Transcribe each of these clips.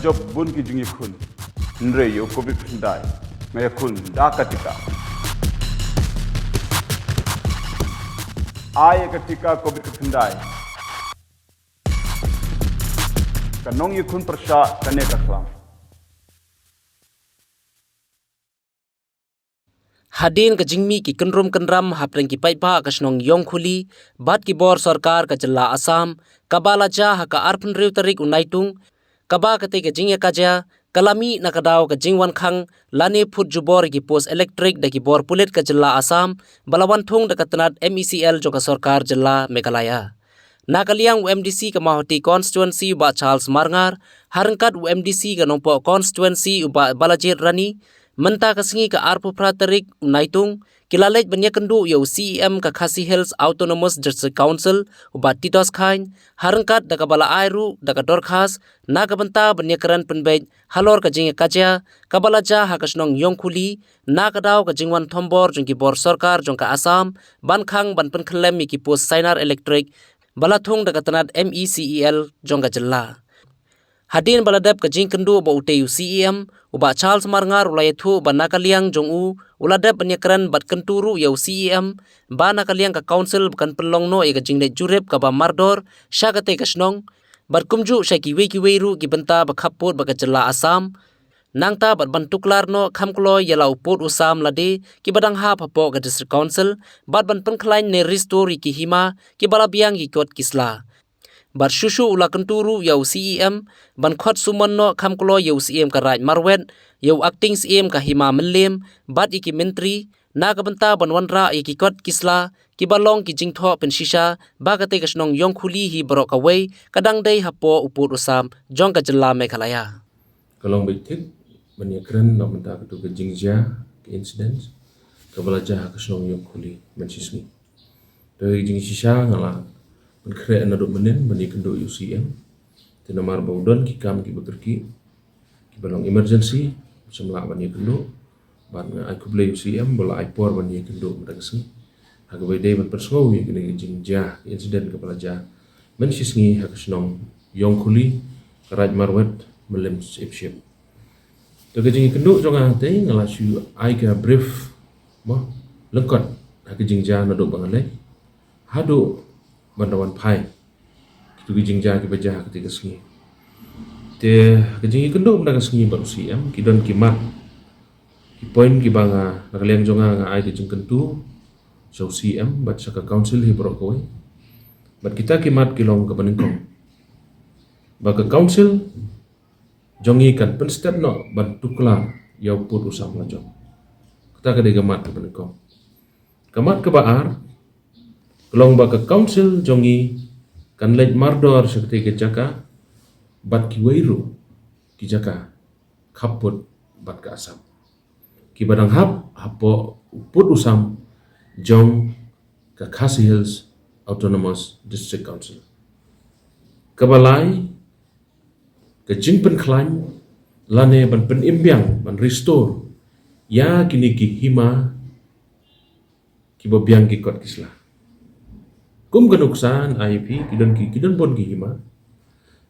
job bun ki jingi khun nre yo covid dai me khun da katika ay katika covid dai kanong yi khun prasha kane ka khlam Hadin ka jingmi ki kenrum kenram hapreng ki paipa ka snong yong khuli bat ki bor sarkar ka jilla Assam kabala ja ha ka arpun riu tarik unaitung kaba ka te ka jingya ka ja kalami na kadaw ka jingwan khang lani phut jubor ki post electric da ki bor pulet ka jilla Assam balawan thung da ka tanat MECL jo ka sarkar jilla Meghalaya Nakaliang UMDC ka mahoti constituency ba Charles Marngar harangkat UMDC ka nompo constituency ba Balajit Rani Menta kasingi ka arpo pratarik unaitung kilalej banya kendu yo CEM ka Khasi Hills Autonomous District Council ubat Titos Khain harangkat da kabala airu da ka dorkhas na kabanta banya keran penbej halor ka jinga kaja kabala ja ha kasnong yongkhuli na kadaw ka jingwan thombor jongki bor sarkar jongka Assam ban khang ban pen khlem mi ki post Sinar Electric balathung da katanat MECEL jongka jilla Hadin baladap ka jing kendu ba uteyu CEM uba Charles Marngar ulayathu ba nakaliang jongu uladap banyakran bat kenturu yau CEM ba nakaliang ka council bukan pelongno e ka jingle jurep ka ba mardor syakate ka snong bat kumju syaki weru ki benta ba khapot ba ka jela Assam nangta bat bantuklar no khamklo yala upot usam lade ki badang ha phapo ka district council bat ban pengklain ne restore ki hima ki balabiang ki kot kisla Bar shushu ula kenturu yau CEM ban khot sumanno khamklo yau CEM ka Raj Marwet yau acting CEM ka Hima Menlem bat iki menteri na ka benta ban wanra iki kot kisla ki balong ki jingtho pen shisha ba ka te ka snong yong khuli hi barok away kadang dei hapo uput usam jong ka jella Meghalaya Kalong bitik banyakran nak benta ka tu ka jingja ke incident ka balaja ka snong yong khuli men sismi dari jing shisha ngala Kre na do menen bani kendo UCM tinamar baudon ki kam ki bekerki ki balong emergency semla bani kendo ban ai kuble UCM bola ai por bani kendo mendagsi haga wede ban persngo ye kene jingja incident ka pelaja men sisngi hak snong yong khuli Raj Marwet melem sip to ke jing kendo jonga te ngala su ai ka brief mo lengkot hak jingja na do bangale hado bandawan pai kitu jingja ki baja ketika sengi te kejingi kendo mendaga sengi baru CM kidon kimat ki point ki banga nakaliang jonga nga ai jing kentu so CM bat saka council hi bro koy bat kita kimat kilong ke baningkong ba ke council jongi kan penstet no ban tukla yau put usam la jong kita ke gamat ke baningkong kamat ke baar Kelong ba ka council jongi kan lej mardor sakti ke jaka bat ki weiru ki jaka khaput bat ka Assam ki badang hap hapo uput usam jong ka Khasi Hills Autonomous District Council kabalai ke jingpen klan lane ban pen imbyang ban restore ya kini ki hima ki bobyang ki kot kisla kum kanuksan IP kidon bon ki hima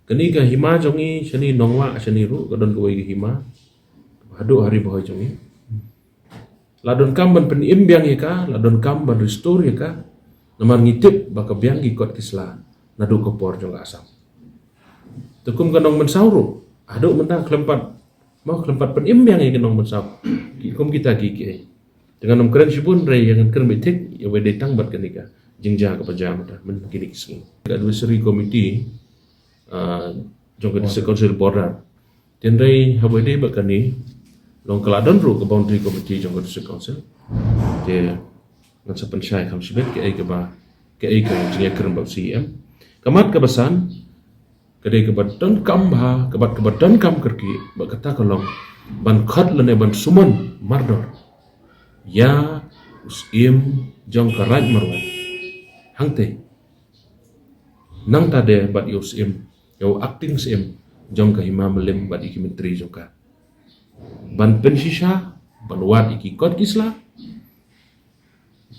kani ka hima jongi shani nongwa shani ru kadon ko ki hima hadu hari boy jongi ladon kam ban pen imbyang ka ladon kam ban restore ka namar ngitip baka byang ki kot kisla nadu ko por jong Assam tukum kanong mensauru adu menta kelempat mau kelempat pen imbyang ki kanong mensau kum kita ki dengan nom keren sibun re yang keren betik ya wede tang bat kanika jingja ka pajam ta men kini kising advisory committee jong ka council border tenrei habede bakani long kaladon ru ka boundary committee jong ka council te ngan sa pansyai kam sibet ke ai ka ba ke ai ka jingya keren ba CM kamat ka basan kadai ka badan kam ba ka badan kam kerki ba kata kalong ban khat lane ban suman mardor ya usim jong ka Raj Marwet hangte nang tade bat UCM yo acting CM jong ka Hima Menlem bat iki menteri joka ban pensisha ban wat iki kot kisla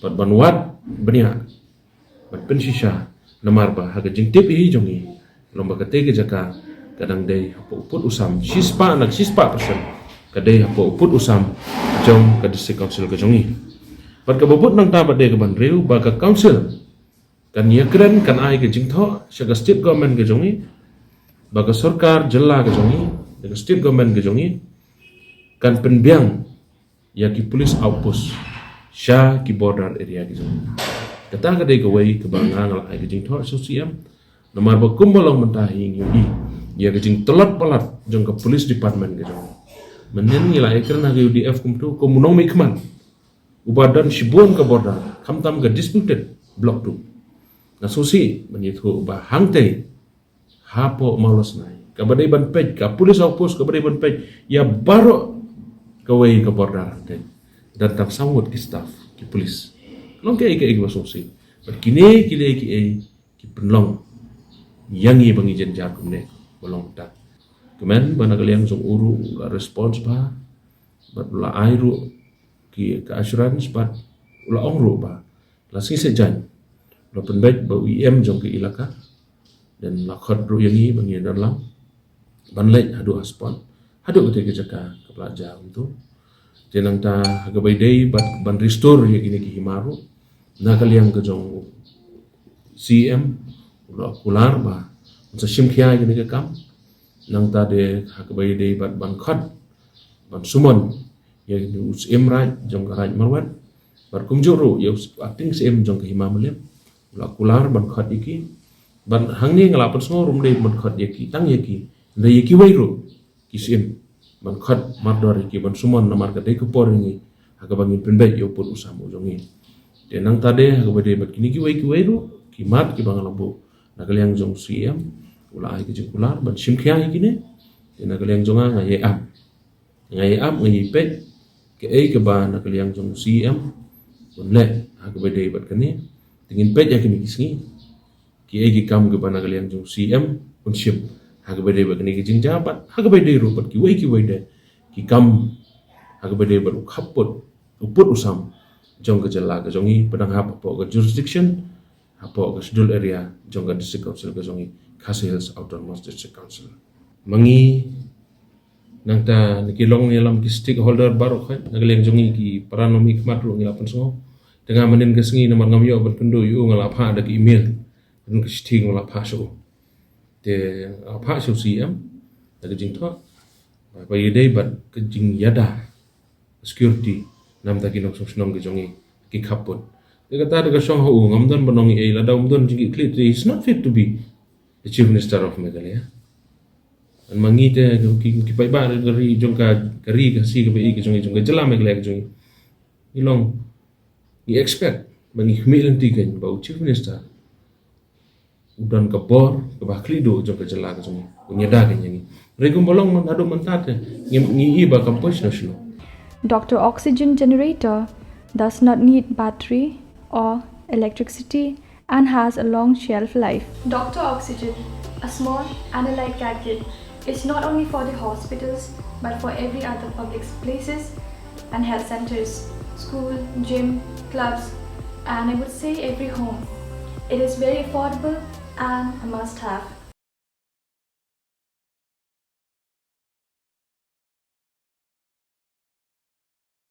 bat ban wat benia bat pensisha namar ba haga jing tip hi jongi lomba kate ke jaka kadang day hapo uput usam sispa persen kadai hapo uput usam jong ka district council ka jongi pat ka bubut nang ta bade ka banriu ba ka council kan ye kren kan ai ka jingtho sha ka state government ka jongi ba ka sarkar jilla ka jongi ka state government ka jongi kan penbiang ya ki police outpost sha ki border area ka jongi kata ka dai ka wai ka banga ngal ai ka jingtho SOCM nomor ba kumbalong mentahing yudi ya ka jing telat palat jong ka police department ka jongi menen ngila ekran ha UDF kumtu komunong mikman ubadan shibon ka border kamtam ka disputed block 2 na susi menithu ba hangte hapo malos nai ka badai ban pej ka police outpost ka badai ban pej ya baro ka wei ka border dan tam sangwut ki staff ki police long ke ba susi but kile ki penlong yangi bangi jenjar kumne bolong tak kemen bana kalian jong uru la response ba bat la airu ki ka assurance bat la ongru ba la si sejan la penbet ba UIM jong ke ilaka dan la khadru yangi bangi dalam banlek hadu aspon hadu ke jaka ke pelajar untuk jenang ta hagabai dei bat ban restore ya kini ki himaru na kalian ke jong CM la kular ba sa simkhia gini ke kam nang tade hakabai dei bat ban khat ban sumon ya us emraj jong raj marwat bar kumjuru ya acting sim jong ke hima melem la kular ban khat iki ban hangni ngala pan so rum dei ban khat yaki tang yaki dei yaki wairu kisim ban khat mardor iki ban sumon namar ka dei ko poringi hakabangin penbet yo pun usamu jongi de nang tade hakabai dei bat kini ki wairu kimat ki bangalambu nakaliang jong CM ula ai ke kular ban simkhia ikine na kaliang jonga ngai am ngai pet ke ai ke ba na kaliang jong CM bonle ha ke bede bat kani tingin pet ya kini kisngi ki ai ki kam ke ba na kaliang jong CM bon sim ha ke bede bat kani ki jing jabat ha ke bede ru bat ki wei de ki kam ha ke bede bat khapot uput usam jong ke jala ke jongi pedang hap po ke jurisdiction hapo ke schedule area jong ke district council ke jongi Khasi Hills Outermost District Council. Mangi nangta nikilong nilam ki stakeholder baru kan nagaleng jongi ki paranomi kmat lu ngilapan so tengah manin kesengi nomor ngamyo ban kendo yu ngalapha ada ki email dan ke sting ngalapha so te apa so CM ada jing tho ba yedei bat ke jing yada security nam ta ki nok song ke jongi ki khaput te kata de song ho ngamdan banongi ei la daum don jing clear is not fit to be the Chief Minister of Meghalaya. An mangite ki pai ba dari jong ka kari ka si ka bai ki jong ka jala Meghalaya jong ilong i expect bangi humility kan ba Chief Minister udan ka bor ka ba klido jong ka jala ka jong nyada kan yangi regum bolong man ado mantate ngi iba campus national. Dr. Oxygen generator does not need battery or electricity and has a long shelf life. Dr. Oxygen, a small and a light gadget, is not only for the hospitals but for every other public places and health centers, school, gym, clubs, and I would say every home. It is very affordable and a must-have.